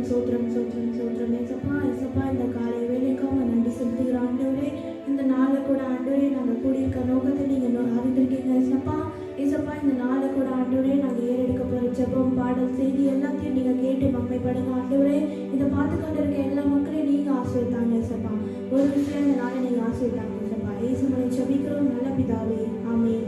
சோத்திரம் சோத்திரம் சோத்திரம் சோத்திரம் ஏசப்பா ஏசப்பா இந்த காலை வேலைக்காக நன்றி செலுத்துகிற ஆண்டவரே. இந்த நாளை கூட ஆண்டவரே நாங்கள் கூடியிருக்க நோக்கத்தை நீங்கள் அறிந்திருக்கீங்க ஏசப்பா ஏசப்பா. இந்த நாளை கூட ஆண்டவரே நாங்கள் ஏறெடுக்க போகிற ஜெபம் பாடல் செய்தி எல்லாத்தையும் நீங்கள் கேட்டு மகிமைப்படுங்க ஆண்டவரே. இதை பார்த்து கொண்டு இருக்க எல்லா மக்களையும் நீங்கள் ஆசீர்வதித்தாங்க ஏசப்பா. ஒரு விஷயம் இந்த நாளை நீங்கள் ஆசீர்வதித்தாங்க ஏசப்பா. இயேசுவை ஜெபிக்கிறோம் நல்ல பிதாவே, ஆமென்.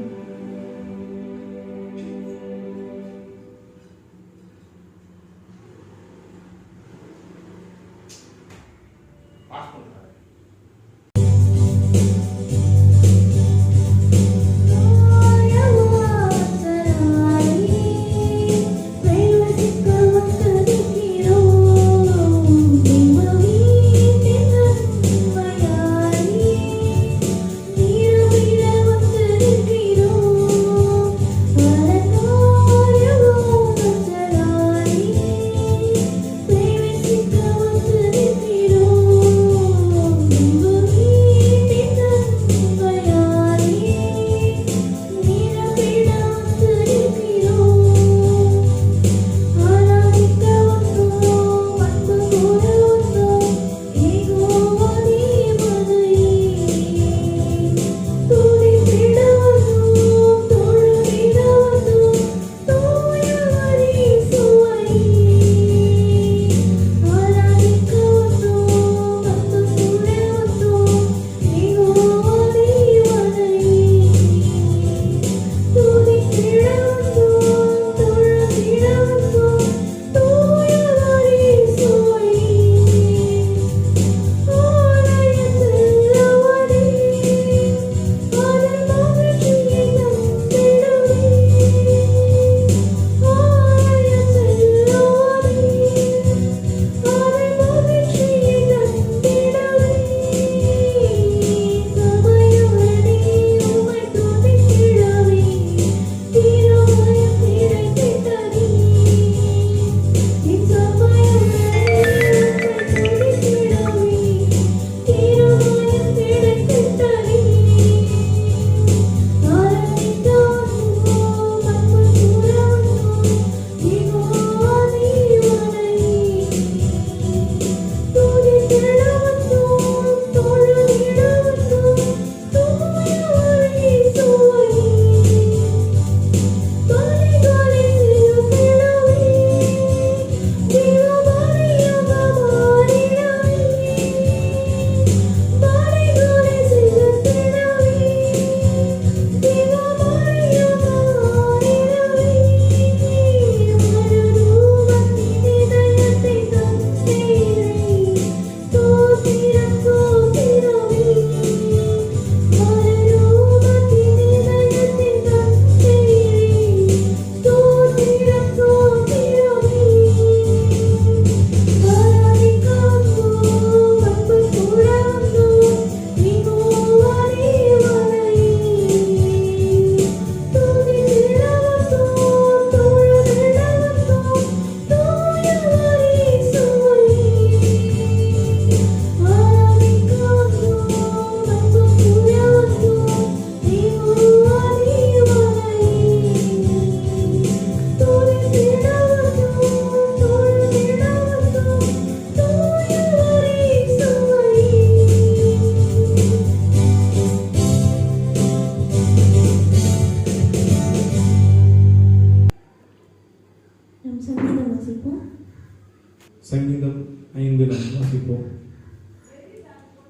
சங்கீதம் 5 வாசிப்போம்.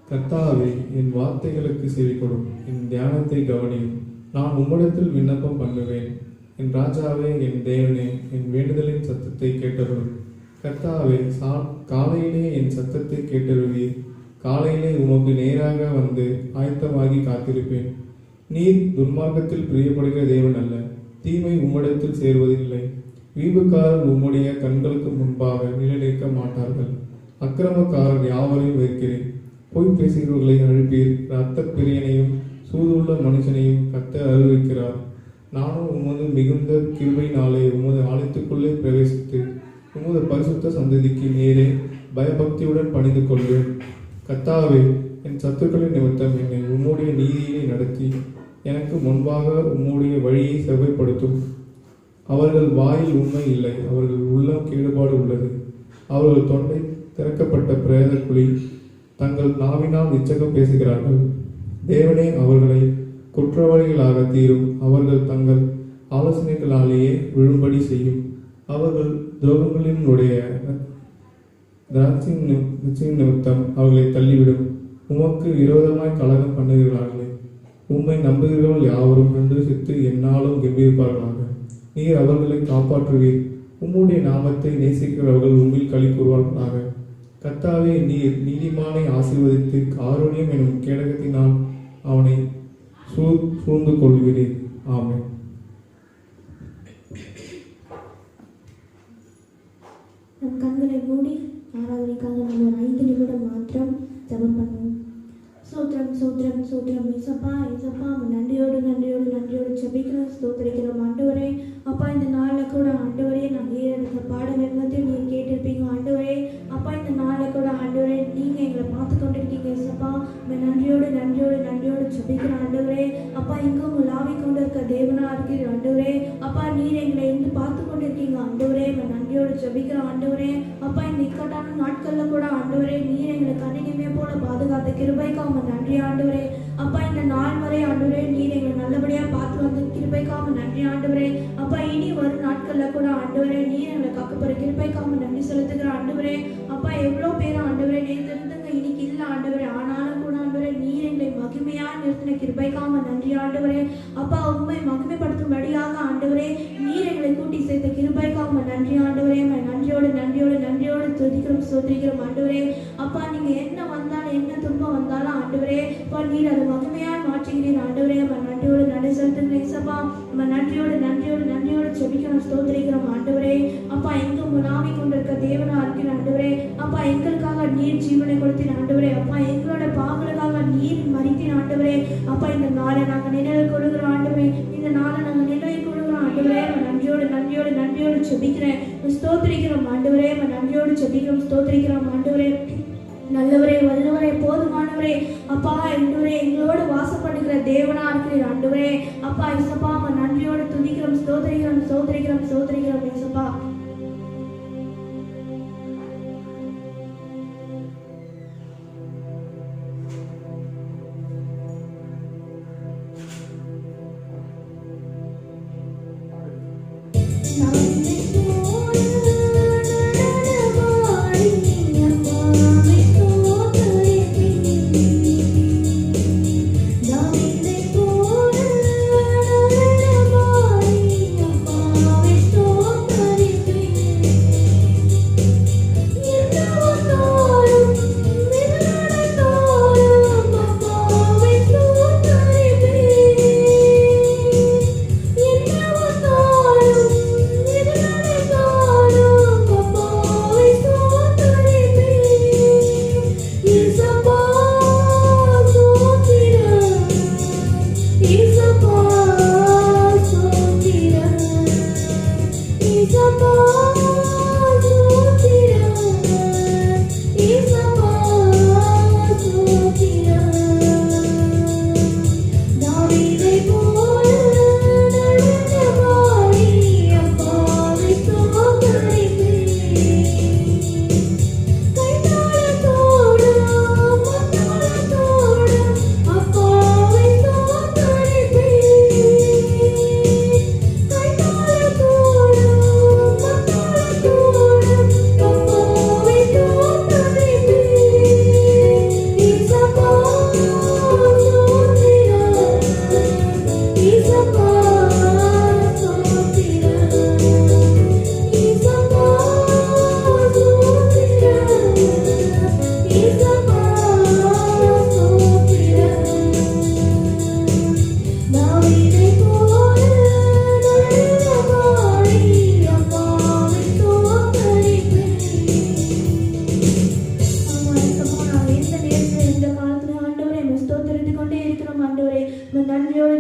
கர்த்தாவே, என் வார்த்தைகளுக்கு செவிகொடும், என் தியானத்தை கவனியும். நான் உம்மிடத்தில் விண்ணப்பம் பண்ணுவேன். என் ராஜாவே, என் தேவனே, என் வேண்டுதலின் சத்தத்தை கேட்டருளும். கர்த்தாவே, காலையிலே என் சத்தத்தை கேட்டருளீர். காலையிலே உமக்கு நேராக வந்து ஆயத்தமாகி காத்திருப்பேன். நீர் துன்மார்க்கத்தில் பிரியப்படுகிற தேவன் அல்ல, தீமை உம்மிடத்தில் சேருவதில்லை. வீம்புக்காரர் உம்முடைய கண்களுக்கு முன்பாக நிலைநிற்க மாட்டார்கள். அக்கிரமக்காரர் யாவரையும் வெறுக்கிறேன். பொய் பேசுகிறவர்களை அழிப்பீர். இரத்த பிரியனையும் சூதுள்ள மனுஷனையும் கர்த்தர் அறிவிக்கிறார். நானும் உமது மிகுந்த கிருபையினாலே உமது ஆலயத்துக்குள்ளே பிரவேசித்து உமது பரிசுத்த சந்ததிக்கு நேரே பயபக்தியுடன் பணிந்து கொள்வேன். கர்த்தாவே, என் சத்துக்களின் நிமித்தம் என்னை உம்முடைய நீதியை நடத்தி எனக்கு முன்பாக உம்முடைய வழியை செவ்வாய்ப்படுத்தும். அவர்கள் வாயில் உண்மை இல்லை, அவர்கள் உள்ளம் கேடுபாடு உள்ளது. அவர்கள் தொண்டை திறக்கப்பட்ட பிரேத குழி தங்கள் நாவினால் இச்சகம் பேசுகிறார்கள். தேவனே அவர்களை குற்றவாளிகளாக தீரும். அவர்கள் தங்கள் ஆலோசனைகளாலேயே விழும்படி செய்யும். அவர்கள் துரோகங்களினுடைய திராட்சையின் நிமித்தம் அவர்களை தள்ளிவிடும். உமக்கு விரோதமாய் கலகம் பண்ணுகிறார்களே, உம்மை நம்புகிறவர்கள் யாவரும் சந்தோஷித்து எந்நாளும் கெம்பீரிப்பார்களாக. நீர் அவர்களை காப்பாற்றுவீர். உம்முடைய நாமத்தை நேசிக்கிறவர்கள் உம்மில் களி கூறுவார்களாக. கர்த்தாவே, நீர் நீதிமானை ஆசீர்வதித்து காருண்யம் எனும் கேடகத்தினால் அவனை சூழ்ந்து கொள்கிறீர். ஆமென். நம் கண்களை மூடி ஆராதனைக்காக நம்ம ஒரு 5 நிமிடம் மாத்திரம் ஜெபம் பண்ணுவோம். சோத்திரம் சோத்திரம் சோத்திரம் ஏசப்பா ஏசப்பா, நன்றியோடு ஜெபிக்கிறோம், ஸ்தோத்திரிக்கிறோம் ஆண்டவரே. அப்பா, இந்த நாளில் கூட ஆண்டவரே நாங்கள் ஏறெடுத்த பாடல் எல்லாத்தையும் நீங்கள் கேட்டிருப்பீங்க ஆண்டவரே. அப்பா, இந்த நாளில் கூட ஆண்டவரே நீங்கள் எங்களை பார்த்து கொண்டிருக்கீங்க ஏசப்பா. நன்றியோடு ஜெபிக்கிறோம் ஆண்டவரே. அப்பா, எங்கும் உலாவி கொண்டு இருக்க தேவனாக இருக்கிற ஆண்டவரே. அப்பா, நீர் எங்களை இருந்து பார்த்து கொண்டிருக்கீங்க ஆண்டவரே. நன்றியோடு ஜெபிக்கிறோம் ஆண்டவரே. அப்பா, இந்த இக்கட்டான நாட்களில் கூட ஆண்டவரே நீர் எங்களை கண்ணினிமே போல பாதுகாத்த கிருபைக்காக நன்றி ஆண்டவரே. அப்பா, இந்த நாள் வரை ஆண்டவரே நீர் எங்களை நல்லபடியா பார்த்து வந்த கிருபைக்காக நன்றி ஆண்டவரே. அப்பா, இனி வரும் நாட்கள்ல கூட ஆண்டவரே நீர் எங்களை காக்கப்படுற கிருபைக்காக நன்றி செலுத்துகிற ஆண்டவரே. அப்பா, எவ்வளோ பேர் ஆண்டவரே நேர்ந்து இருந்துங்க இன்னைக்கு இல்லை ஆண்டவரே. ஆனாலும் கூட ஆண்டவரே நீர் எங்களை மகிமையா நிறுத்தின கிருபைக்காக நன்றி ஆண்டவரே. அப்பா, உண்மை மகிமைப்படுத்தும்படியாக ஆண்டவரே நீர் எங்களை கூட்டி சேர்த்த கிருபைக்காக நன்றி ஆண்டவரே. நன்றியோடு துதிக்கிறோம், ஸ்தோத்திரிக்கிறோம் ஆண்டவரே. அப்பா, நீங்க என்ன வந்தாலும் என்ன துன்பம் வந்தாலும் ஆண்டவரே அப்பா நீர் அதை மகிமையா மாற்றுகிறீர் ஆண்டவரே. நன்றியோடு நன்றி செலுத்துகிறேன் ஏசப்பா. நன்றியோடு ஜெபிக்கிறோம், ஸ்தோத்திரிக்கிறோம் ஆண்டவரே. அப்பா, எங்கும் உலாவி கொண்டிருக்க தேவனா இருக்கிற ஆண்டவரே. அப்பா, எங்களுக்காக நீர் ஜீவனை கொடுத்தீர் ஆண்டவரே. அப்பா, எங்களோட பாவங்களுக்காக நீர் மறித்தீர் ஆண்டவரே. அப்பா, இந்த நாளை நாங்கள் நினைவு கொள்கிறோம் ஆண்டவரே. இந்த நாளை நாங்கள் நினைவு கொள்கிறோம் ஆண்டவரே. நன்றியோடு ஜெபிக்கிறேன், ஸ்தோத்திரிக்கிறோம் ஆண்டவரே. நன்றியோடு ஜெபிக்கிறோம், ஸ்தோத்திரிக்கிறோம் ஆண்டவரே. நல்லவரே, வல்லவரே, போதுமானவரே. அப்பா, ஆண்டவரே எங்களோடு வாசப்படுகிற தேவனா இருக்கிற ஆண்டவரே. அப்பா இசப்பா, நன்றியோடு துதிக்கிறோம், ஸ்தோத்திரிக்கிறோம் இசப்பா.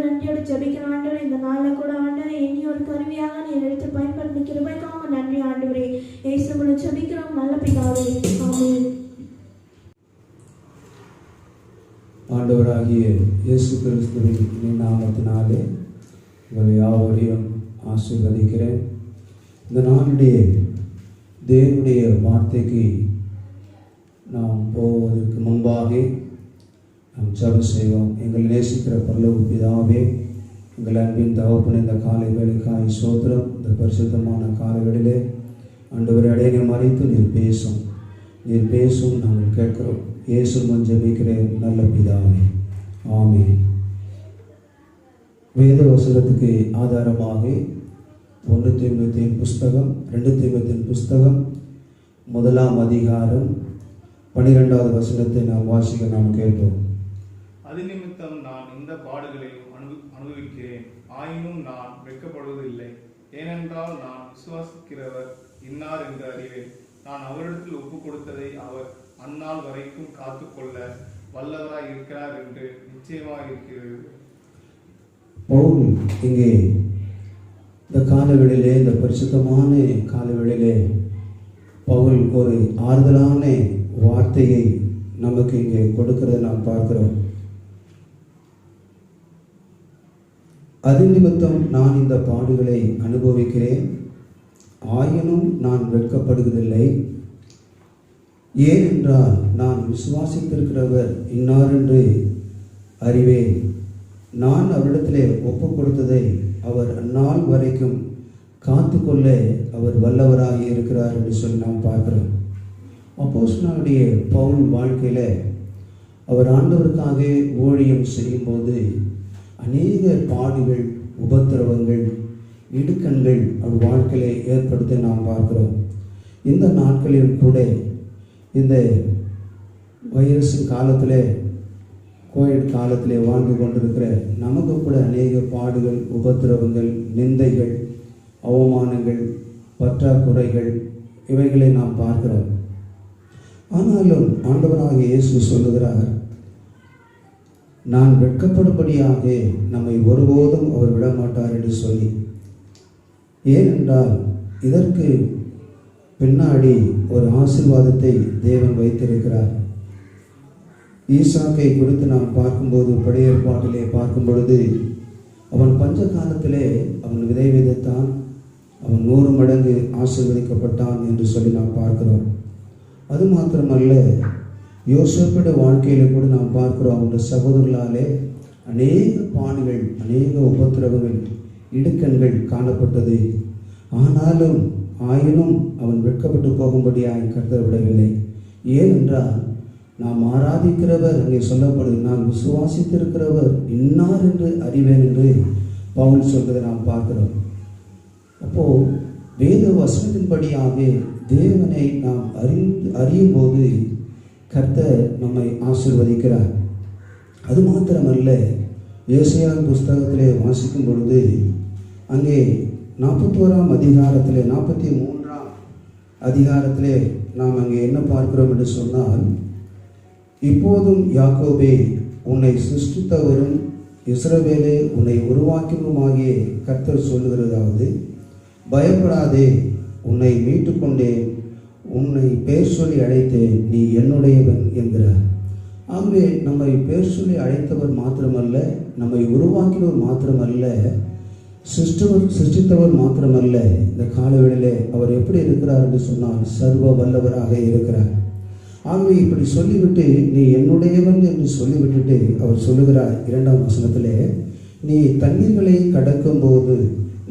நன்றியோடு ஜெபிக்கிறோம் ஆண்டவரே. இந்த நாளில் கூட ஆண்டவரே இனி ஒரு கருவியாக நீர் எடுத்து பயன்படுத்தி கிருபைக்காக நன்றி ஆண்டவரே. இயேசுவுல ஜெபிக்கிறோம் நல்ல பிதாவே, ஆமென். ஆண்டவராகிய இயேசு கிறிஸ்துவின் நாமத்தினாலே உங்களை யாவரையும் ஆசீர்வதிக்கிறேன். இந்த நாளுடைய தேவனுடைய வார்த்தைக்கு நாம் போவதற்கு முன்பாக நாம் ஜெபம் செய்வோம். எங்கள் நேசிக்கிற பரலோக பிதாவே, எங்கள் அன்பின் தகப்பனே, இந்த காலை வேளைக்காய் ஸ்தோத்திரம். இந்த பரிசுத்தமான காலை வேளையிலே ஆண்டவரே, அடையை மறைத்து நீர் பேசும் நாங்கள் கேட்கிறோம். இயேசு மூலம் ஜெபிக்கிறேன் நல்ல பிதாவே, ஆமென். வேத வசனத்துக்கு ஆதாரமாக 1 தீமோத்தேயுவின் புஸ்தகம் 2 தீமோத்தேயுவின் புஸ்தகம் 1ஆம் அதிகாரம் 12வது வசனத்தை நாம் வாசிக்க நாம் கேட்டோம். அது நிமித்தம் நான் இந்த பாடுகளையும் அனுபவிக்கிறேன், ஆயினும் நான் வெட்கப்படுவதில்லை. ஏனென்றால் நான் விசுவாசிக்கிறவர் இன்னார் என்று அறிவேன். நான் அவரிடத்தில் ஒப்பு கொடுத்ததை அவர் அந்நாள் வரைக்கும் காத்துக்கொள்ள வல்லவராய் இருக்கிறார் என்று நிச்சயமாக இருக்கிறது. பவுல் இங்கே இந்த காலவெளியிலே, இந்த பரிசுத்தமான காலவெளியிலே பவுல் ஒரு ஆறுதலான வார்த்தையை நமக்கு இங்கே கொடுக்கிறதை நாம் பார்க்கிறோம். அது நிமித்தம் நான் இந்த பாடுகளை அனுபவிக்கிறேன், ஆயினும் நான் வெட்கப்படுவதில்லை. ஏனென்றால் நான் விசுவாசித்திருக்கிறவர் இன்னார் என்று அறிவேன். நான் அவரிடத்திலே ஒப்பு கொடுத்ததை அவர் அந்நாள் வரைக்கும் காத்துக்கொள்ள அவர் வல்லவராக இருக்கிறார் என்று சொல்லி நாம் பார்க்கிறோம். அப்போஸ்தலனாகிய பவுல் வாழ்க்கையில் அவர் ஆண்டவருக்காக ஊழியம் செய்யும்போது அநேக பாடுகள், உபத்திரவங்கள், இடுக்கண்கள் அவர் வாழ்க்கையிலே ஏற்படுத்த நாம் பார்க்கிறோம். இந்த நாட்களில் கூட இந்த வைரஸ் காலத்தில், கோவிட் காலத்திலே வாழ்ந்து கொண்டிருக்கிற நமக்கு கூட அநேக பாடுகள், உபத்திரவங்கள், நிந்தைகள், அவமானங்கள், பற்றாக்குறைகள் இவைகளை நாம் பார்க்கிறோம். ஆனாலும் ஆண்டவராகிய இயேசு சொல்லுகிறார், நான் வெட்கப்படும்படியாக நம்மை ஒருபோதும் அவர் விடமாட்டார் என்று சொல்லி. ஏனென்றால் இதற்கு பின்னாடி ஒரு ஆசீர்வாதத்தை தேவன் வைத்திருக்கிறார். ஈசாக்கை குறித்து நாம் பார்க்கும்போது, பழைய ஏற்பாட்டிலே பார்க்கும் பொழுது, அவன் பஞ்ச காலத்திலே அவன் விதை விதைத்தான், அவன் 100 மடங்கு ஆசீர்வதிக்கப்பட்டான் என்று சொல்லி நாம் பார்க்கிறோம். அது மாத்திரமல்ல, யோசேப்புடைய வாழ்க்கையில கூட நாம் பார்க்கிறோம், அவனுடைய சகோதரர்களாலே அநேக பாடுகள், அநேக உபத்திரவங்கள், இடுக்கண்கள் காணப்பட்டது. ஆயினும் அவன் வெட்கப்பட்டு போகும்படியாக கர்த்தர் விடவில்லை. ஏனென்றால் நாம் ஆராதிக்கிறவர், அங்கே சொல்லப்படுது, நான் விசுவாசித்திருக்கிறவர் இன்னார் என்று அறிவேன் என்று பவுல் சொல்வதை நாம் பார்க்கிறோம். அப்போ வேத வசனத்தின்படியாக தேவனை நாம் அறியும் போது கர்த்தர் நம்மை ஆசீர்வதிக்கிறார். அது மாத்திரமல்ல, ஏசாயா புஸ்தகத்திலே வாசிக்கும் பொழுது அங்கே 41ஆம் அதிகாரத்திலே 43ஆம் அதிகாரத்திலே நாம் அங்கே என்ன பார்க்கிறோம் என்று சொன்னால், இப்போதும் யாக்கோபே உன்னை சிருஷ்டித்தவரும் இஸ்ரவேலே உன்னை உருவாக்கினருமாகிய கர்த்தர் சொல்லுகிறதாவது, பயப்படாதே, உன்னை மீட்டுக்கொண்டேன், உன்னை பேர் சொல்லி அழைத்தேன், நீ என்னுடையவன் என்கிறார். ஆகவே நம்மை பேர் சொல்லி அழைத்தவர் மாத்திரமல்ல, நம்மை உருவாக்கினவர் மாத்திரமல்ல, சிருஷ்டித்தவர் மாத்திரமல்ல, இந்த காலவெளியிலே அவர் எப்படி இருக்கிறார் என்று சொன்னால் சர்வ வல்லவராக இருக்கிறார். ஆகவே இப்படி சொல்லிவிட்டு, நீ என்னுடையவன் என்று சொல்லிவிட்டுட்டு அவர் சொல்லுகிறார் 2ஆம் வசனத்திலே, நீ தண்ணீர்களை கடக்கும் போது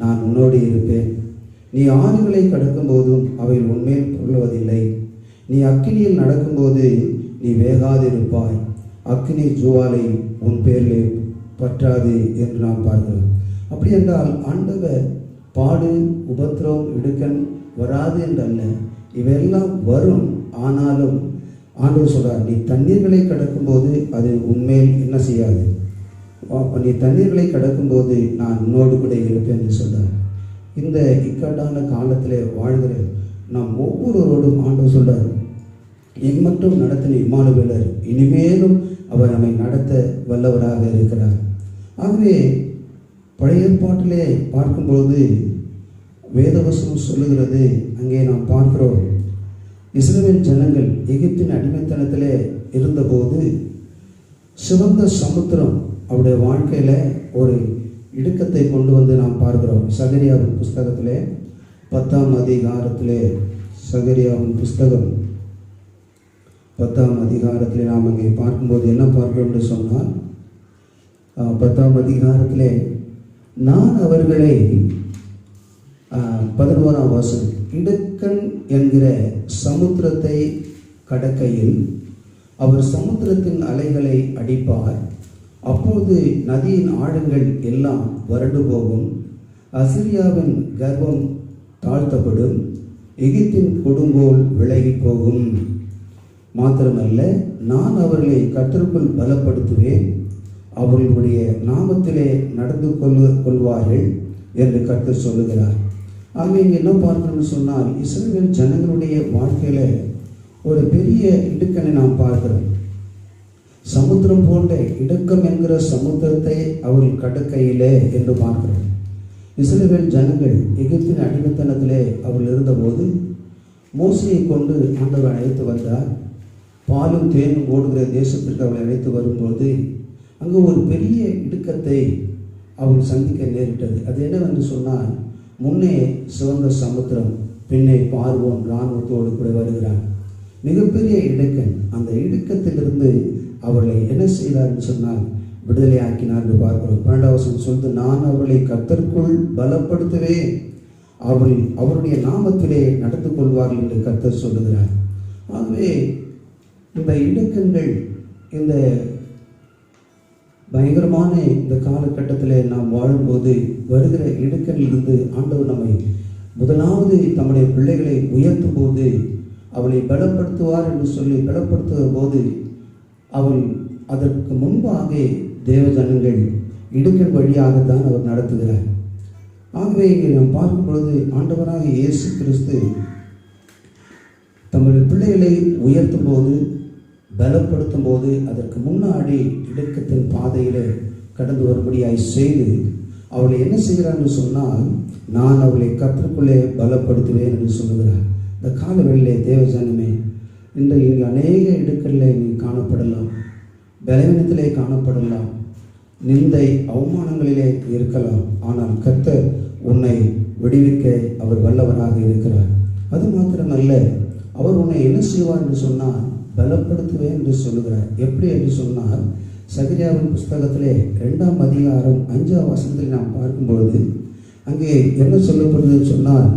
நான் உன்னோடு இருப்பேன், நீ ஆறுகளை கடக்கும் போதும் அவை உன்மேல் பொருளுவதில்லை, நீ அக்கினியில் நடக்கும்போது நீ வேகாதிருப்பாய், அக்கினி ஜுவாலை உன் பேரிலே பற்றாது என்று நாம் பார்க்கிறோம். அப்படி என்றால் ஆண்டவர் பாடு, உபத்திரம், இடுக்கண் வராது என்றல்ல, இவையெல்லாம் வரும். ஆனாலும் ஆண்டவர் சொல்றார், நீ தண்ணீர்களை கடக்கும்போது அது உன்மேல் என்ன செய்யாது, நீ தண்ணீர்களை கடக்கும்போது நான் உன்னோடு கூட இருப்பேன் என்று சொல்றார். இந்த இக்கட்டான காலத்திலே வாழ்கிற நாம் ஒவ்வொருவரோடும் ஆண்டவர் சொல்றார், என் மட்டும் நடத்தின இம்மானுவேலர் இனிமேலும் அவர் நம்மை நடத்த வல்லவராக இருக்கிறார். ஆகவே பழைய ஏற்பாட்டிலே பார்க்கும்போது வேதவசனம் சொல்லுகிறது, அங்கே நாம் பார்க்கிறோம், இஸ்ரவேல் ஜனங்கள் எகிப்தின் அடிமைத்தனத்திலே இருந்தபோது சிவந்த சமுத்திரம் அவருடைய வாழ்க்கையில ஒரு இடுக்கத்தை கொண்டு வந்து நாம் பார்க்கிறோம். சகரியாவின் புஸ்தகத்திலே 10ஆம் அதிகாரத்திலே சகரியாவின் புஸ்தகம் 10ஆம் அதிகாரத்திலே நாம் அங்கே பார்க்கும்போது என்ன பார்க்கிறோம் என்று சொன்னால் 10ஆம் அதிகாரத்திலே நான் அவர்களை 11ஆம் வசனம், இடுக்கண் என்கிற சமுத்திரத்தை கடக்கையில் அவர் சமுத்திரத்தின் அலைகளை அடிப்பார். அப்போது நதியின் ஆழங்கள் எல்லாம் வறண்டு போகும். அசிரியாவின் கர்வம் தாழ்த்தப்படும். எகிப்தின் கொடுங்கோல் விலகி போகும். மாத்திரமல்ல, நான் அவர்களை கர்த்தருக்குள் பலப்படுத்துவேன். அவர்களுடைய நாமத்திலே நடந்து கொள்வார்கள் என்று கர்த்தர் சொல்லுகிறார். ஆகவே இங்கே என்ன பார்க்கணும்னு சொன்னால், இஸ்ரவேல் ஜனங்களுடைய வாழ்க்கையில ஒரு பெரிய இடுக்கனை நாம் பார்க்கிறோம். சமுத்திரம் போன்ற இடுக்கம் என்கிற சமுத்திரத்தை அவர்கள் கடக்கையிலே என்று பார்க்கிறோம். இஸ்ரவேல் ஜனங்கள் எகிப்தின் அடிமைத்தனத்திலே அவர்கள் இருந்தபோது மோசையை கொண்டு ஆண்டவர் அழைத்து வந்தார். பாலும் தேனும் ஓடுகிற தேசத்திற்கு அவளை அழைத்து வரும்போது அங்கு ஒரு பெரிய இடுக்கத்தை அவள் சந்திக்க நேரிட்டது. அது என்னவென்று சொன்னால், முன்னே சிவந்த சமுத்திரம், பின்னே பார்வோன் இராணுவத்தோடு கூட வருகிறான். மிகப்பெரிய இடுக்கன். அந்த இடுக்கத்திலிருந்து அவர்களை என்ன செய்தார் என்று சொன்னால் விடுதலை ஆக்கினார் என்று பார்க்கிறோம். 12ஆம் வசனம் சொல்லுது, நான் அவர்களை கர்த்தருக்குள் பலப்படுத்துவேன், அவருடைய நாமத்திலே நடந்து கொள்வார்கள் என்று கர்த்தர் சொல்லுகிறார். ஆகவே இந்த இடுக்கங்கள், இந்த பயங்கரமான இந்த காலகட்டத்தில் நாம் வாழும்போது வருகிற இடுக்கணிலிருந்து ஆண்டவர் நம்மை முதலாவது தம்முடைய பிள்ளைகளை உயர்த்தும் போது அவளை பலப்படுத்துவார் என்று சொல்லி பலப்படுத்துகிற போது அவள் அதற்கு முன்பாக தேவ ஜனங்கள் இடுக்கண் வழியாகத்தான் அவர் நடத்துகிறார். ஆகவே இங்கே நாம் பார்க்கும் பொழுது ஆண்டவராக இயேசு கிறிஸ்து தம்முடைய பிள்ளைகளை உயர்த்தும் போது, பலப்படுத்தும் போது அதற்கு முன்னாடி இடுக்கத்தின் பாதையிலே கடந்து வரும்படியாய் செய்து அவளை என்ன செய்கிறார் என்று சொன்னால், நான் அவளை கர்த்தருக்குள்ளே பலப்படுத்துவேன் என்று சொல்லுகிறார். இந்த காலவெளியிலே தேவ ஜனமே, இன்றைக்கு இங்கே அநேக இடுக்கல்ல நீ காணப்படலாம், பலவீனத்திலே காணப்படலாம், நிந்தை அவமானங்களிலே இருக்கலாம். ஆனால் கர்த்தர் உன்னை விடுவிக்க அவர் வல்லவராக இருக்கிறார். அது மாத்திரமல்ல, அவர் உன்னை என்ன செய்வார் என்று சொன்னால் பலப்படுத்துவேன் என்று சொல்லுகிறார். எப்படி என்று சொன்னால், சகரியாவின் புஸ்தகத்திலே 2ஆம் அதிகாரம் 5ஆம் வசனத்தில் நாம் பார்க்கும்பொழுது அங்கே என்ன சொல்லப்படுதுன்னு சொன்னால்,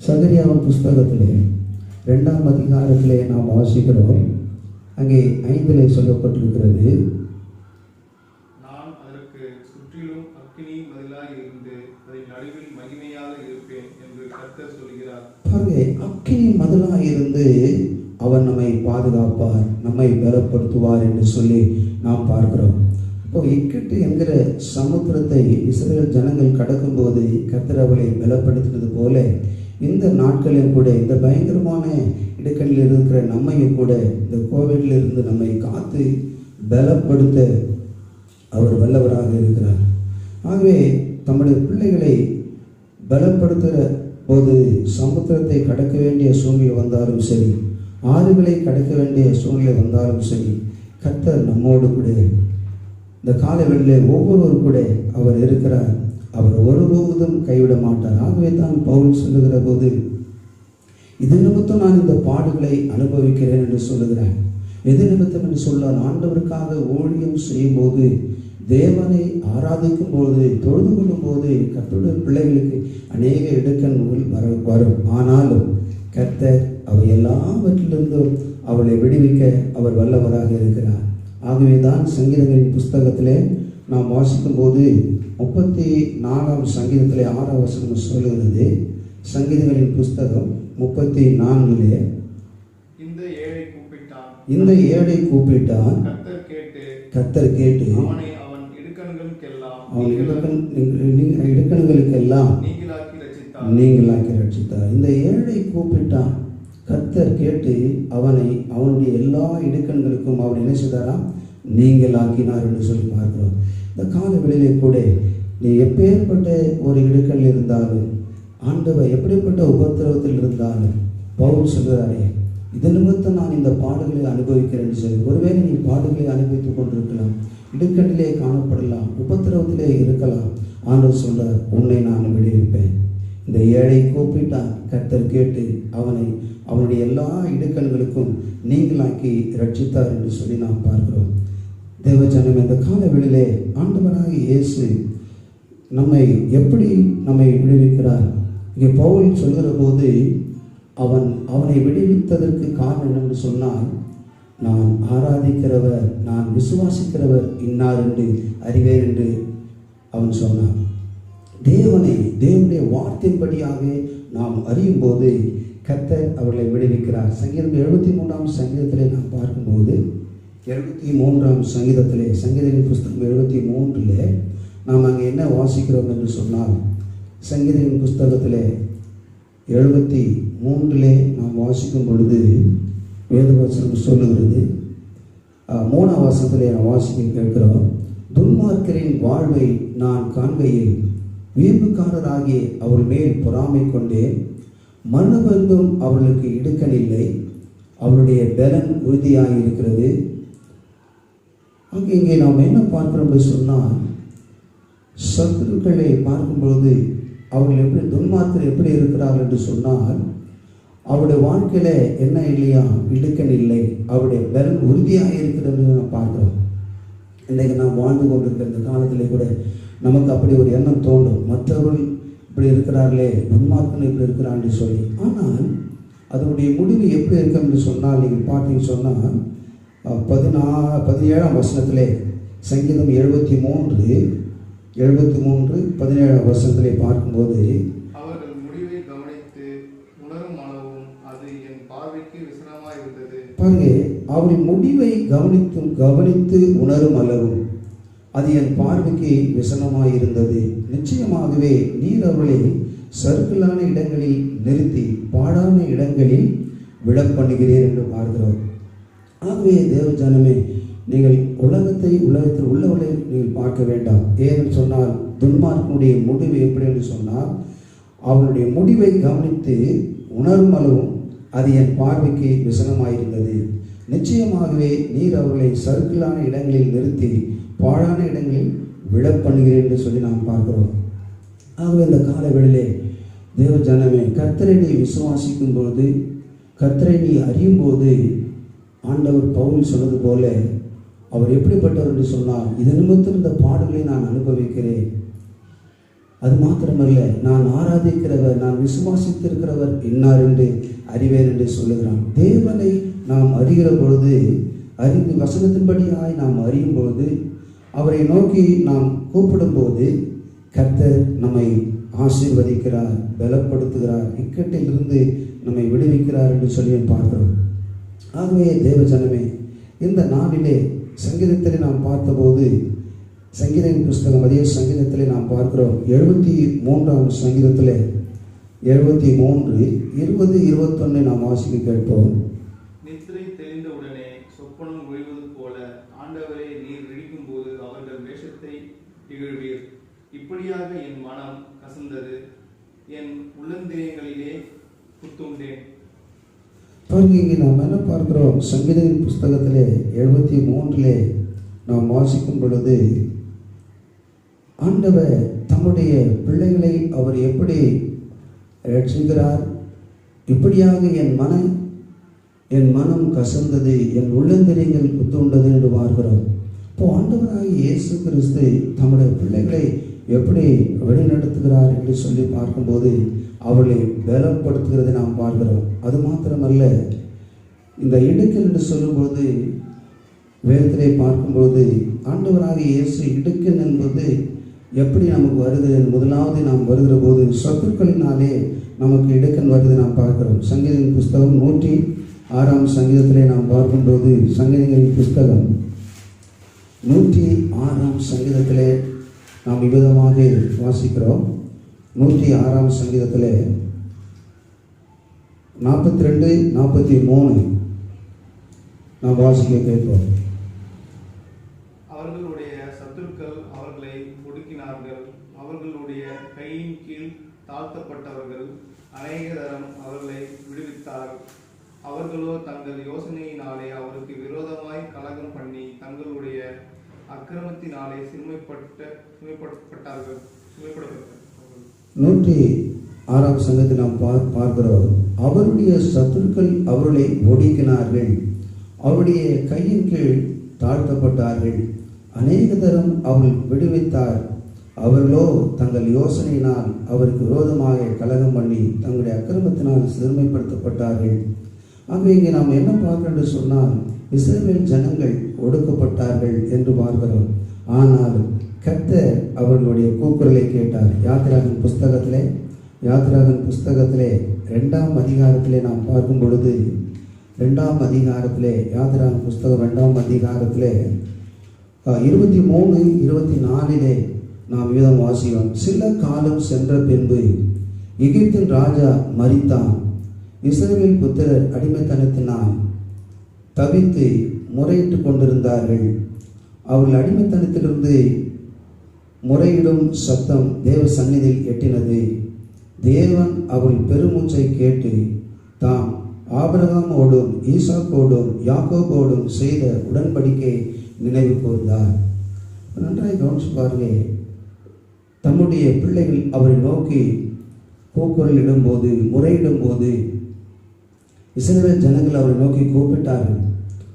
சகரியாவின் புஸ்தகத்திலே 2ஆம் அதிகாரத்திலே நாம் வாசிக்கிறோம். அங்கே 5லே சொல்லப்பட்டிருக்கிறது, நான் அதற்கு சுற்றிலும் அக்கினி மதிலாய் இருந்து அதன் நடுவில் மகிமையாக இருப்பேன் என்று கர்த்தர் சொல்கிறார். பாருங்க, அக்கினி மதிலாய் இருந்து அவர் நம்மை பாதுகாப்பார், நம்மை பலப்படுத்துவார் என்று சொல்லி நாம் பார்க்கிறோம். இப்போ இக்கட்டு என்கிற சமுத்திரத்தை இஸ்ரவேல் ஜனங்கள் கடக்கும்போது கர்த்தர் அவளை பலப்படுத்தினது போல இந்த நாட்களில் கூட இந்த பயங்கரமான இடுக்கணில் இருக்கிற நம்மையும் கூட இந்த கோவிட்ல இருந்து நம்மை காத்து பலப்படுத்த அவர் வல்லவராக இருக்கிறார். ஆகவே தம்முடைய பிள்ளைகளை பலப்படுத்துகிற போது சமுத்திரத்தை கடக்க வேண்டிய சூழ்நிலை வந்தாலும் சரி, ஆறுகளை கடக்க வேண்டிய சூழ்நிலை வந்தாலும் சரி, கர்த்தர் நம்மோடு கூட இந்த காலவெளியில் ஒவ்வொருவரும் கூட அவர் இருக்கிறார். அவர் ஒருபோதும் கைவிட மாட்டார். ஆகவே தான் பவுல் சொல்லுகிற போது, இது நிமித்தம் நான் இந்த பாடுகளை அனுபவிக்கிறேன் என்று சொல்லுகிறேன். எது நிமித்தம் என்று சொல்லால், ஆண்டவருக்காக ஊழியம் செய்யும் போது, தேவனை ஆராதிக்கும் போது, தொழுது கொள்ளும் போது கர்த்தருடைய பிள்ளைகளுக்கு அநேக இடுக்கண்கள் வரும். ஆனாலும் கர்த்தர் அவை எல்லாவற்றிலிருந்தும் அவளை விடுவிக்க அவர் வல்லவராக இருக்கிறார். ஆகவே தான் சங்கீதங்களின் புஸ்தகத்திலே நாம் வாசிக்கும் போது 34ஆம் சங்கீதத்திலே 6ஆம் வசனம் சொல்லுகிறது. சங்கீதங்களின் புஸ்தகம் 34லே, இந்த ஏழை கூப்பிட்டான், கர்த்தர் கேட்டு அவன் இடுக்கண்களுக்கெல்லாம் நீங்களாக்கி ரட்சித்தார். இந்த ஏழை கூப்பிட்டான், கர்த்தர் கேட்டு அவனுடைய எல்லா இடுக்கண்களுக்கும் அவன் என்ன செய்தாராம், நீங்களாக்கினார் என்று சொல்லி பார்க்கிறோம். இந்த காலவெளியிலே கூட நீ எப்பேற்பட்ட ஒரு இடுக்கல் இருந்தாலும், ஆண்டவர் எப்படிப்பட்ட உபத்திரவத்தில் இருந்தாலும், பவுல் சொல்கிறாரே, இது நிமித்தம் நான் இந்த பாடுகளை அனுபவிக்கிறேன் சொல்லி. ஒருவேளை நீ பாடுகளை அனுபவித்துக் கொண்டிருக்கலாம், இடுக்கட்டிலே காணப்படலாம், உபத்திரவத்திலே இருக்கலாம். ஆண்டவர் சொல்றார், உன்னை நான் விடுவிப்பேன். இந்த ஏழை கூப்பிட்டான், கர்த்தர் கேட்டு அவனுடைய எல்லா இடுக்கண்களுக்கும் நீங்களாக்கி ரட்சித்தார் என்று சொல்லி நாம் பார்க்கிறோம். தேவஜனம், இந்த காலவெளியிலே ஆண்டவராகிய இயேசு நம்மை விடுவிக்கிறார். இங்கே பவுல் சொல்கிற போது அவனை விடுவித்ததற்கு காரணம் என்னென்று சொன்னால், நான் ஆராதிக்கிறவர், நான் விசுவாசிக்கிறவர் இன்னார் என்று அறிவேன் என்று அவன் சொன்னான். தேவனுடைய வார்த்தையின்படியாக நாம் அறியும் போது கர்த்தர் அவர்களை விடுவிக்கிறார். சங்கீதம் 73ஆம் சங்கீதத்திலே நாம் பார்க்கும்போது 73ஆம் சங்கீதத்திலே, சங்கீதத்தின் புஸ்தகம் 73 நாம் அங்கே என்ன வாசிக்கிறோம் என்று சொன்னால், சங்கீதத்தின் புஸ்தகத்திலே 73 நாம் வாசிக்கும் பொழுது வேதவசனம் சொல்லுகிறது, 3ஆம் வசனத்திலே நாம் வாசிக்க கேட்கிறோம். துன்மார்க்கரின் வாழ்வை நான் காண்கையில் வீம்புக்காரராகிய அவர் மேல் பொறாமை கொண்டேன். மரணபந்தும் அவர்களுக்கு இடுக்கணில்லை, அவருடைய பலன் உறுதியாக இருக்கிறது. இங்கே நாம் என்ன பார்க்கிறோம் என்று சொன்னால், சத்துருக்களை பார்க்கும்பொழுது அவர்கள் துன்மார்க்கர் எப்படி இருக்கிறார்கள் என்று சொன்னால், அவருடைய வாழ்க்கையில என்ன இல்லையா, இடுக்கன் இல்லை, அவருடைய பலன் உறுதியாக இருக்கிறது நாம் பார்க்கிறோம். இன்றைக்கு நாம் வாழ்ந்து கொண்டிருக்கிற இந்த காலத்திலே கூட நமக்கு அப்படி ஒரு எண்ணம் தோன்றும், மற்றவர்கள் இப்படி இருக்கிறார்களே, துன்மார்க்கன் இப்படி இருக்கிறான்னு சொல்லி. ஆனால் அதனுடைய முடிவு எப்படி இருக்கும் என்று சொன்னால், நீங்கள் பார்த்தீங்கன்னு சொன்னால் 17ஆம் வசனத்திலே, சங்கீதம் 73 17ஆம் வசனத்திலே பார்க்கும்போது, அவர்கள் முடிவை கவனித்து உணரும் அளவும் அது என் பார்வைக்கு விசனமாய் இருந்தது. பாருங்க, அவரின் முடிவை கவனித்து உணரும் அளவும் அது என் பார்வைக்கு விசனமாய் இருந்தது. நிச்சயமாகவே நீர் அவர்களை சறுக்கலான இடங்களில் நிறுத்தி பாடான இடங்களில் விழப்பண்ணுகிறீர் என்று பார்க்கிறோம். ஆகவே தேவஜனமே, நீங்கள் உலகத்தில் உள்ளவர்களை நீங்கள் பார்க்க வேண்டாம். ஏன்னு சொன்னால், துன்மார்க்கனுடைய முடிவு எப்படி என்று சொன்னால், அவனுடைய முடிவை கவனித்து உணரும் அளவும் அது என் பார்வைக்கு விசனமாயிருந்தது. நிச்சயமாகவே நீர் அவர்களை சறுக்கலான இடங்களில் நிறுத்தி பாழான இடங்களில் விழப்பண்ணுகிறேன் என்று சொல்லி நாம் பார்க்கிறோம். ஆகவே இந்த காலவெளியிலே தேவஜனமே, கர்த்தரை நீ விசுவாசிக்கும் பொழுது, கர்த்தரை நீ அறியும் போது, ஆண்டவர் பவுல் சொன்னது போல அவர் எப்படிப்பட்டவர் என்று சொன்னால், இது நிமித்தம் இந்த பாடுகளை நான் அனுபவிக்கிறேன், அது மாத்திரமல்ல, நான் ஆராதிக்கிறவர், நான் விசுவாசித்திருக்கிறவர் இன்னார் என்று அறிவேன் என்று சொல்லுகிறான். தேவனை நாம் அறிகிற பொழுது, அறிந்து வசனத்தின்படியாய் நாம் அறியும் பொழுது, அவரை நோக்கி நாம் கூப்பிடும்போது கர்த்தர் நம்மை ஆசீர்வதிக்கிறார், பலப்படுத்துகிறார், இக்கட்டிலிருந்து நம்மை விடுவிக்கிறார் என்று சொல்லி பார்க்கிறோம். ஆகவே தேவஜனமே, இந்த நாளிலே சங்கீதத்திலே நாம் பார்த்தபோது, சங்கீதத்தின் புஸ்தகம் அதே சங்கீதத்திலே நாம் பார்க்கிறோம். 73ஆம் சங்கீதத்திலே 73 20 21 நாம் வாசிக்க கேட்போம். நித்திரை தெளிந்த உடனே சொப்பனம் ஒழிவது போல ஆண்டவரை நீர் விழிக்கும் போது அவர்கள் வேஷத்தை இகழ்வீர். இப்படியாக என் மனம் கசந்தது, என் உள்ளந்திரியங்களிலே குத்துண்டேன். பாருங்க, இங்கே நாம் என்ன பார்க்கிறோம், சங்கீதத்தின் புஸ்தகத்திலே 73 நாம் வாசிக்கும் பொழுது, ஆண்டவர் தம்முடைய பிள்ளைகளை அவர் எப்படி ரட்சிக்கிறார். இப்படியாக என் மனம் கசந்தது, என் உள்ளந்திரியங்கள் குத்துண்டது என்று பார்க்கிறோம். இப்போ ஆண்டவராகிய இயேசு கிறிஸ்து தம்முடைய பிள்ளைகளை எப்படி வழிநடத்துகிறார் என்று சொல்லி பார்க்கும்போது அவர்களை பலப்படுத்துகிறதை நாம் பார்க்கிறோம். அது மாத்திரமல்ல, இந்த இடுக்கல் என்று சொல்லும்போது வேதத்திலே பார்க்கும்போது ஆண்டவராகிய இயேசு இடுக்கன் என்பது எப்படி நமக்கு வருகிறது. முதலாவது நாம் வருகிற போது சத்துருக்களினாலே நமக்கு இடுக்கன் வருகிறது நாம் பார்க்கிறோம். சங்கீதத்தின் புஸ்தகம் 106ஆம் சங்கீதத்திலே நாம் பார்க்கும்போது, சங்கீதங்களின் புஸ்தகம் 106ஆம் சங்கீதத்திலே நாம் விதமாக வாசிக்கிறோம். 106ஆம் சங்கீதத்திலே 42 43 நாம் வாசிக்க கேட்போம். அவர்களுடைய சத்துருக்கள் அவர்களை ஒடுக்கினார்கள், அவர்களுடைய கையின் கீழ் தாழ்த்தப்பட்டவர்கள் அநேக தரம் அவர்களை விடுவித்தார். அவர்களோ தங்கள் யோசனையினாலே அவருக்கு விரோதமாய் கலகம் பண்ணி தங்களுடைய அக்கிரமத்தினாலே சிறுமைப்பட்டார்கள். 6ஆம் சங்கத்தில் நாம் பார்க்கிறோம். அவருடைய சத்துருக்கள் அவர்களை ஒடுக்கினார்கள், அவருடைய கையின் கீழ் தாழ்த்தப்பட்டார்கள். அநேக தரம் அவர்கள் விடுவித்தார். அவர்களோ தங்கள் யோசனையினால் அவருக்கு விரோதமாக கலகம் பண்ணி தங்களுடைய அக்கிரமத்தினால் சிறுமைப்படுத்தப்பட்டார்கள். ஆகவே இங்கே நாம் என்ன பார்க்கிறோம் என்று சொன்னால், இஸ்ரவேல் ஜனங்கள் ஒடுக்கப்பட்டார்கள் என்று பார்க்கிறோம். ஆனால் கர்த்தர் அவர்களுடைய கூக்குரலை கேட்டார். யாத்திராகன் புஸ்தகத்திலே 2ஆம் அதிகாரத்திலே நாம் பார்க்கும் பொழுது, 2ஆம் அதிகாரத்திலே யாத்திராகன் புஸ்தகம் 2ஆம் அதிகாரத்திலே 23, 24 நாம் விதம் வாசிக்கிறோம். சில காலம் சென்ற பின்பு எகிப்தின் ராஜா மரித்தான். இஸ்ரவேல் புத்திரர் அடிமைத்தனத்தினால் தவித்து முறையிட்டு கொண்டிருந்தார்கள். அவர்கள் அடிமைத்தனத்திலிருந்து முறையிடும் சத்தம் தேவ சந்நிதியில் எட்டினது. தேவன் அவள் பெருமூச்சை கேட்டு தாம் ஆபிரகாமோடும் ஈசாக்கோடும் யாக்கோபோடும் செய்த உடன்படிக்கை நினைவு கூர்ந்தார். நன்றாய் கவனிச்சு பாருங்க. தம்முடைய பிள்ளைகள் அவரை நோக்கி கூக்குரல் இடும்போது, முறையிடும் போது, இஸ்ரவேல் ஜனங்கள் அவரை நோக்கி கூப்பிட்டார்கள்.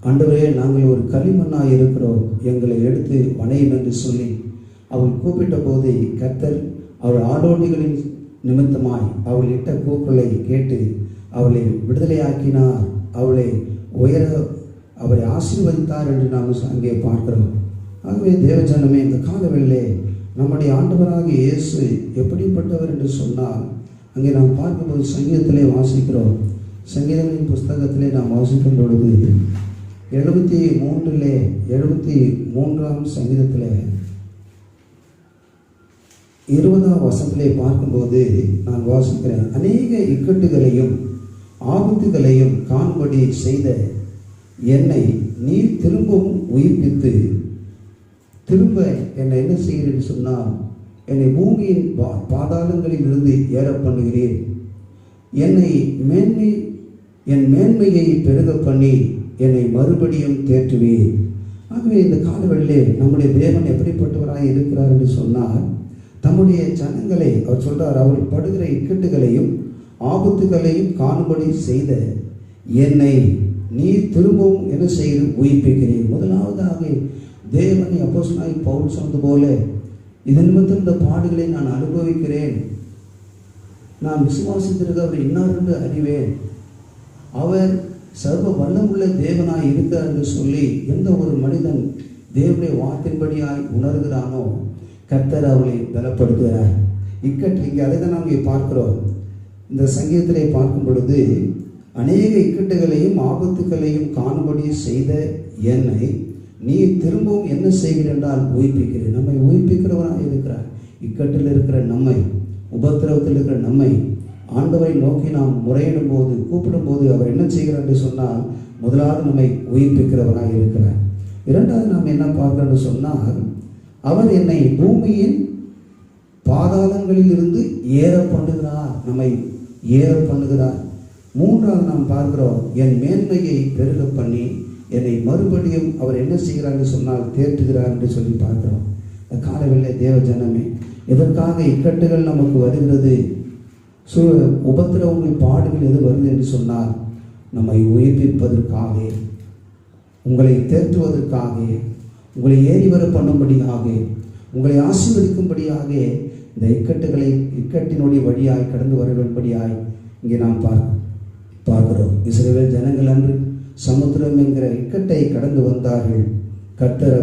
ஆண்டவரே, நாங்கள் ஒரு களிமண்ணாய் இருக்கிறோம், எங்களை எடுத்து வணையும் என்று சொல்லி அவள் கூப்பிட்ட போது கர்த்தர் அவள் ஆடோடிகளின் நிமித்தமாய் அவள் இட்ட கூக்குரலை கேட்டு அவளை விடுதலையாக்கினார், அவரை ஆசீர்வதித்தார் என்று நாம் அங்கே பார்க்கிறோம். ஆகவே தேவஜனமே, இந்த காலவெளியிலே நம்முடைய ஆண்டவராக இயேசு எப்படிப்பட்டவர் என்று சொன்னால், அங்கே நாம் பார்க்கும்போது சங்கீதத்திலே வாசிக்கிறோம். சங்கீதங்களின் புஸ்தகத்திலே நாம் வாசிக்கும் பொழுது 73ஆம் சங்கீதத்திலே 20ஆம் வசனத்திலே பார்க்கும்போது நான் வாசிக்கிறேன். அநேக இக்கட்டுகளையும் ஆபத்துகளையும் காண்படி செய்த என்னை நீ திரும்பவும் உயிர்ப்பித்து திரும்ப என்னை என்ன செய்கிறேன்னு சொன்னால், என்னை பூமியின் பாதாளங்களில் இருந்து ஏற பண்ணுகிறேன். என் மேன்மையை பெருக பண்ணி என்னை மறுபடியும் தேற்றுவேன். ஆகவே இந்த காலவெளியிலே நம்முடைய தேவன் எப்படிப்பட்டவராக இருக்கிறார் என்று சொன்னால், தம்முடைய ஜனங்களை அவர் சொல்றார், அவர்கள் படுகிற இக்கட்டுகளையும் ஆபத்துகளையும் காணும்படி செய்த என்னை நீ திரும்பவும் என்ன செய்து உயிர்ப்பிக்கிறேன். முதலாவதாக தேவனை அப்போஸ்தலனாகிய பவுல் சொன்னது போல, இதன் நிமித்தம் இந்த பாடுகளை நான் அனுபவிக்கிறேன், நான் விசுவாசித்திருக்க அவர் இன்னார் என்று அறிவேன், அவர் சர்வ வல்லமுள்ள தேவனாய் இருக்கிறார் என்று சொல்லி எந்த ஒரு மனிதன் தேவனுடைய வார்த்தையின்படியாய் உணர்கிறானோ கர்த்தர் அவளை பலப்படுத்துகிறார். இக்கட்டு இங்கே அதை தான் நாம் இங்கே பார்க்கிறோம். இந்த சங்கீதத்திலே பார்க்கும் பொழுது, அநேக இக்கட்டுகளையும் ஆபத்துகளையும் காணும்படி செய்த என்னை நீ திரும்பவும் என்ன செய்கிறேன் என்றால் உயிர்ப்பிக்கிறேன். நம்மை உயிர்ப்பிக்கிறவராக இருக்கிறார். இக்கட்டில் இருக்கிற நம்மை, உபத்திரவத்தில் இருக்கிற நம்மை ஆண்டவரை நோக்கி நாம் முறையிடும் போது, கூப்பிடும் போது அவர் என்ன செய்கிறார் என்று சொன்னால், முதலாவது நம்மை உயிர்ப்பிக்கிறவராக இருக்கிறார். இரண்டாவது நாம் என்ன பார்க்கிறோம் சொன்னால், அவர் என்னை பூமியின் பாதாளங்களில் இருந்து ஏற பண்ணுகிறார், நம்மை ஏற பண்ணுகிறார். மூன்றாவது நாம் பார்க்கிறோம், என் மேன்மையை பெருக பண்ணி என்னை மறுபடியும் அவர் என்ன செய்கிறார் என்று சொன்னால் தேற்றுகிறார் என்று சொல்லி பார்க்கிறோம். இந்த காலவெளியிலே தேவ ஜனமே, எதற்காக இக்கட்டுகள் நமக்கு வருகிறது, உபத்திரவங்கள் பாடுகள் எது வருது என்று சொன்னால், நம்மை உயிர்ப்பிப்பதற்காக, உங்களை தேற்றுவதற்காக, உங்களை ஏறி வர பண்ணும்படியாக, உங்களை ஆசீர்வதிக்கும்படியாக இந்த இக்கட்டினுடைய வழியாய் கடந்து வரும்படியாய் இங்கே நாம் பார்க்கிறோம். இஸ்ரவேல் ஜனங்கள் அன்று சமுத்திரம் என்கிற இக்கட்டை கடந்து வந்தார்கள். கர்த்தர்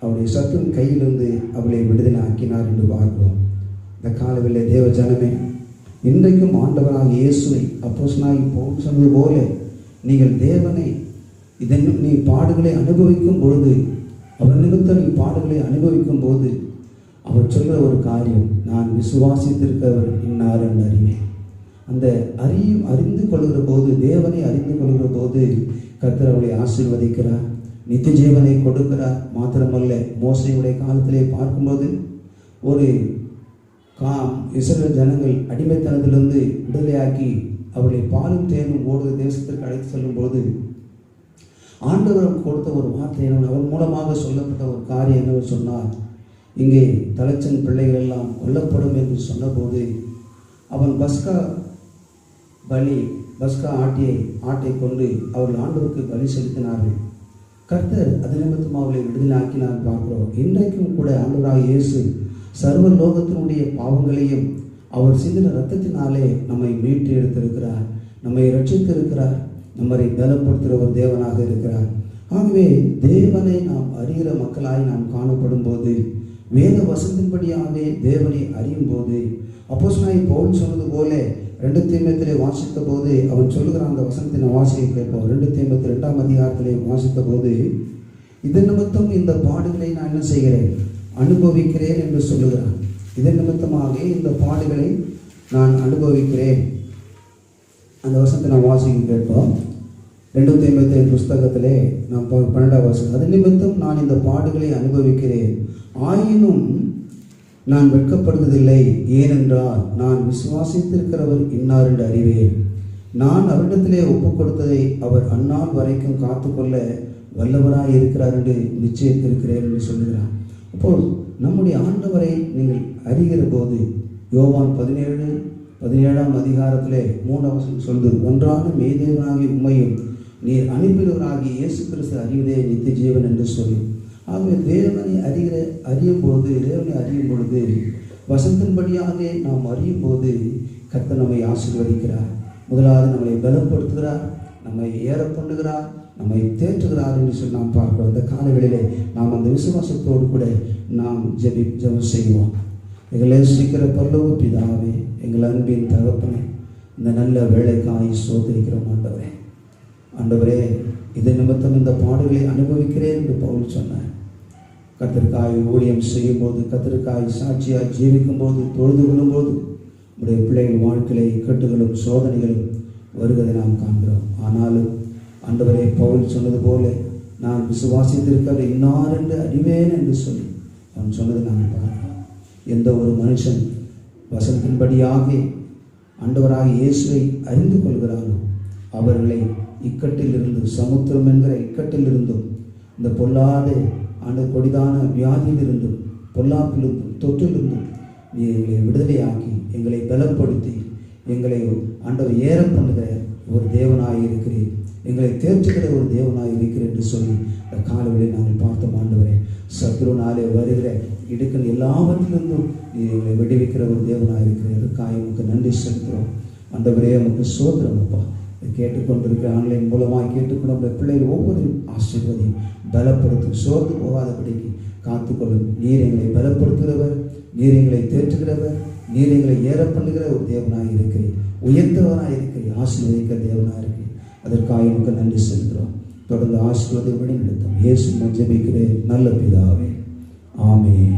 அவருடைய சத்துன் கையிலிருந்து அவளை விடுதலை ஆக்கினார் என்று பார்க்கிறோம். இந்த காலவெளியிலே தேவ ஜனமே, இன்றைக்கும் ஆண்டவராக இயேசுவை அப்போஸ்தலனாகிய பவுல் சொன்னது போல, நீங்கள் தேவனை நீ பாடுகளை அனுபவிக்கும் பொழுது, அவர் நிமித்தம் நீ பாடுகளை அனுபவிக்கும் போது அவர் சொல்கிற ஒரு காரியம், நான் விசுவாசித்திருக்கிறவர் இன்னார் என்று அறிவேன். அந்த அறிந்து கொள்கிற போது, தேவனை அறிந்து கொள்கிற போது கர்த்தர் அவளை ஆசீர்வதிக்கிறார், நித்திய ஜீவனை கொடுக்கிறார். மாத்திரமல்ல, மோசேயுடைய காலத்திலே பார்க்கும்போது ஒரு இஸ்ரவேல் ஜனங்கள் அடிமைத்தனத்திலிருந்து விடுதலையாக்கி அவர்களை பாலும் தேனும் ஓடுகிற தேசத்திற்கு அழைத்து செல்லும் போது ஆண்டவரம் கொடுத்த ஒரு வார்த்தை என்ன, அவர் மூலமாக சொல்லப்பட்ட ஒரு காரியம் என்னவென்று சொன்னால், இங்கே தலைச்சன் பிள்ளைகள் எல்லாம் கொல்லப்படும் என்று சொன்னபோது அவன் பஸ்கா ஆட்டை கொண்டு அவர்கள் ஆண்டவருக்கு பலி செலுத்தினார்கள். கர்த்தர் அது நிமித்தம் அவர்களை விடுதலாக்கினார் பார்க்கிறோம். இன்றைக்கும் கூட ஆண்டவராக இயேசு சர்வ லோகத்தினுடைய பாவங்களையும் அவர் சிந்தின இரத்தத்தினாலே நம்மை மீட்டு எடுத்திருக்கிறார், நம்மை ரட்சித்திருக்கிறார், நம்மை பலப்படுத்துகிற ஒரு தேவனாக இருக்கிறார். ஆகவே தேவனை நாம் அறிகிற மக்களாய் நாம் காணப்படும் போது, வேத வசனத்தின்படியாகவே தேவனை அறியும் போது, அப்போஸ்தலனாகிய பவுல் சொன்னது போல 2 தீமோத்தேயுவிலே வாசித்த போது அவன் சொல்லுகிறான், அந்த வசனத்தின் வாசியை கேட்போம். 2 தீமோத்தேயு 2ஆம் அதிகாரத்திலே வாசித்த போது, இதன் நிமித்தம் இந்த பாடுகளை நான் என்ன செய்கிறேன், அனுபவிக்கிறேன் என்று சொல்லுகிறான். இதன் நிமித்தமாக இந்த பாடுகளை நான் அனுபவிக்கிறேன். அந்த வசனத்தை நான் வாசிக்க கேட்போம். 2 தீமோத்தேயு புஸ்தகத்திலே நாம் 12ஆம் வசனம், அதன் நிமித்தம் நான் இந்த பாடுகளை அனுபவிக்கிறேன், ஆயினும் நான் வெட்கப்படுவதில்லை, ஏனென்றால் நான் விசுவாசித்திருக்கிறவர் இன்னார் என்று அறிவேன். நான் அவரிடத்திலே ஒப்புக் கொடுத்ததை அவர் அந்நாள் வரைக்கும் காத்துக்கொள்ள வல்லவராய் இருக்கிறார் என்று நிச்சயித்திருக்கிறேன் என்று சொல்லுகிறார். அப்போது நம்முடைய ஆண்டவரை நீங்கள் அறிகிற போது, யோவான் 17ஆம் அதிகாரத்திலே 3ஆம் வசனம் சொல்லுது, ஒன்றான மெய்தேவனாகிய உம்மையும் நீர் அனுப்பினவராகிய இயேசு கிறிஸ்து அறிவதே நித்திய ஜீவன் என்று சொல்லி. ஆகவே தேவனை அறியும் பொழுது, வசனத்தின்படியாக நாம் அறியும் போது கர்த்தர் நம்மை ஆசீர்வதிக்கிறார். முதலாவது நம்மை பலப்படுத்துகிறார், நம்மை ஏற பண்ணுகிறார், நம்மை தேற்றுகிறார் என்று சொல்லி நாம் பார்க்கிறோம். இந்த காலங்களிலே நாம் அந்த விசுவாசத்தோடு கூட நாம் ஜெபம் செய்வோம். எங்களை சீக்கிர பரலோக பிதாவே, எங்கள் அன்பின் தகப்பனே, இந்த நல்ல வேலைக்காய் சோதரிக்கிறோம். ஆண்டவரே, இதை நிமித்தம் இந்த பாடுகளை அனுபவிக்கிறேன் என்று பவுல் சொன்னார். கர்த்தருக்காய் ஊழியம் செய்யும் போது, கர்த்தருக்காய் சாட்சியாய் ஜீவிக்கும் போது, தொழுது கொள்ளும்போது உடைய பிள்ளைகள் வாழ்க்கையிலே இக்கட்டுகளும் சோதனைகளும் வருவதை நாம் காண்கிறோம். ஆனாலும் ஆண்டவரே, பவுல் சொன்னது போல நான் விசுவாசித்திருக்கிற இன்னார் என்று அறிவேன் என்று சொல்லி அவன் சொன்னதை நான் பார்க்கிறோம். எந்த ஒரு மனுஷன் வசனத்தின்படியாக ஆண்டவராக இயேசுவை அறிந்து கொள்கிறானோ அவர்களை இக்கட்டிலிருந்து, சமுத்திரம் என்கிற இக்கட்டிலிருந்தும், இந்த பொல்லாத கொடிதான வியாதியிலிருந்தும், பொல்லாப்பிலிருந்தும், தொற்றிலிருந்தும் நீ எங்களை விடுதலையாக்கி, எங்களை பலப்படுத்தி, எங்களை ஆண்டவர் ஏற பண்ணுகிற ஒரு தேவனாய் இருக்கிறேன், எங்களை தேற்றுகிற ஒரு தேவனாய் இருக்கிறேன் என்று சொல்லி இந்த காலவெளியை நாங்கள் பார்த்தோம். ஆண்டவரே, சத்ருனாலே வருகிற இடுக்கல் எல்லாவற்றிலிருந்தும் நீ எங்களை விடுவிக்கிற ஒரு தேவனாய் இருக்கிறேன். அதுக்காக உனக்கு நன்றி செலுத்துகிறோம். ஆண்டவரே, உனக்கு சோதரம் அப்பா. கேட்டுக்கொண்டிருக்கிற ஆன்லைன் மூலமாக கேட்டுக்கொண்ட பிள்ளைகள் ஒவ்வொரு ஆசீர்வதியும் பலப்படுத்தும், சோர்ந்து போகாதபடிக்கு காத்துக்கொள்ளும். நீர் எங்களை பலப்படுத்துகிறவர், நீர் எங்களை தேற்றுகிறவர், நீர் எங்களை ஏற பண்ணுகிற ஒரு தேவனாக இருக்கிறேன், உயர்த்தவனாக இருக்கிறேன், ஆசீர்வதிக்கிற தேவனாக இருக்கிறேன். அதற்காக எனக்கு நன்றி செலுத்துகிறோம். தொடர்ந்து ஆசீர்வாதம் வழி நடத்தும். இயேசு ஜெபிக்கிறேன் நல்ல பிதாவே, ஆமென்.